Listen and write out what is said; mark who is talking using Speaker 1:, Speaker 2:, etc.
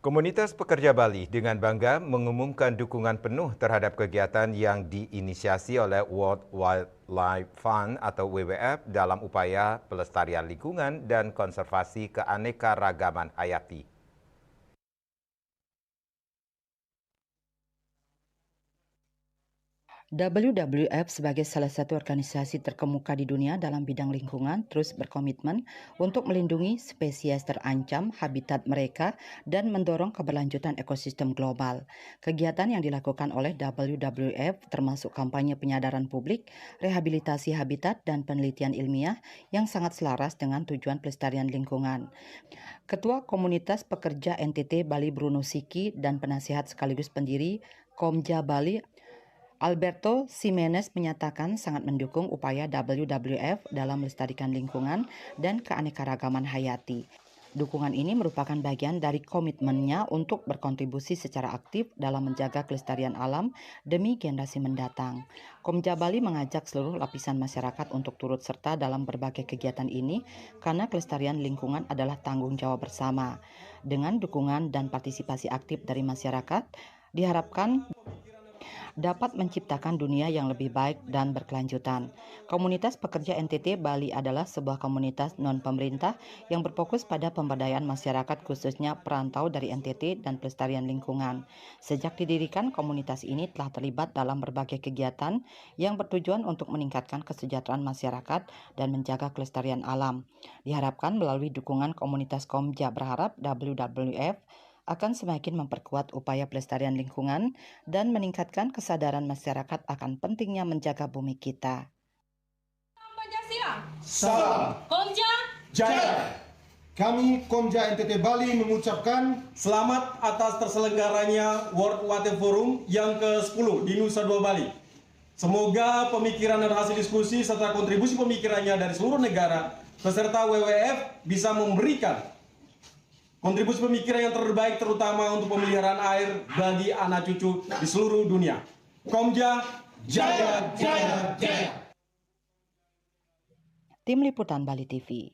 Speaker 1: Komunitas pekerja Bali dengan bangga mengumumkan dukungan penuh terhadap kegiatan yang diinisiasi oleh World Wildlife Fund atau WWF dalam upaya pelestarian lingkungan dan konservasi keanekaragaman hayati.
Speaker 2: WWF sebagai salah satu organisasi terkemuka di dunia dalam bidang lingkungan terus berkomitmen untuk melindungi spesies terancam, habitat mereka, dan mendorong keberlanjutan ekosistem global. Kegiatan yang dilakukan oleh WWF termasuk kampanye penyadaran publik, rehabilitasi habitat, dan penelitian ilmiah yang sangat selaras dengan tujuan pelestarian lingkungan. Ketua Komunitas Pekerja NTT Bali Bruno Siki dan penasihat sekaligus pendiri Komja Bali Alberto Ximenez menyatakan sangat mendukung upaya WWF dalam melestarikan lingkungan dan keanekaragaman hayati. Dukungan ini merupakan bagian dari komitmennya untuk berkontribusi secara aktif dalam menjaga kelestarian alam demi generasi mendatang. Komja Bali mengajak seluruh lapisan masyarakat untuk turut serta dalam berbagai kegiatan ini karena kelestarian lingkungan adalah tanggung jawab bersama. Dengan dukungan dan partisipasi aktif dari masyarakat, diharapkan dapat menciptakan dunia yang lebih baik dan berkelanjutan. Komunitas Pekerja NTT Bali adalah sebuah komunitas non-pemerintah yang berfokus pada pemberdayaan masyarakat khususnya perantau dari NTT dan pelestarian lingkungan. Sejak didirikan, komunitas ini telah terlibat dalam berbagai kegiatan yang bertujuan untuk meningkatkan kesejahteraan masyarakat dan menjaga kelestarian alam. Diharapkan melalui dukungan komunitas Komja berharap WWF akan semakin memperkuat upaya pelestarian lingkungan dan meningkatkan kesadaran masyarakat akan pentingnya menjaga bumi kita.
Speaker 3: Pancasila.
Speaker 4: Salam.
Speaker 3: Komja
Speaker 4: Jaya. Kami Komja NTT Bali mengucapkan
Speaker 5: selamat atas terselenggaranya World Water Forum yang ke-10 di Nusa Dua Bali. Semoga pemikiran dan hasil diskusi serta kontribusi pemikirannya dari seluruh negara beserta WWF bisa memberikan kontribusi pemikiran yang terbaik terutama untuk pemeliharaan air bagi anak cucu di seluruh dunia. Komja Jaya Jaya Jaya.
Speaker 2: Tim Liputan Bali TV.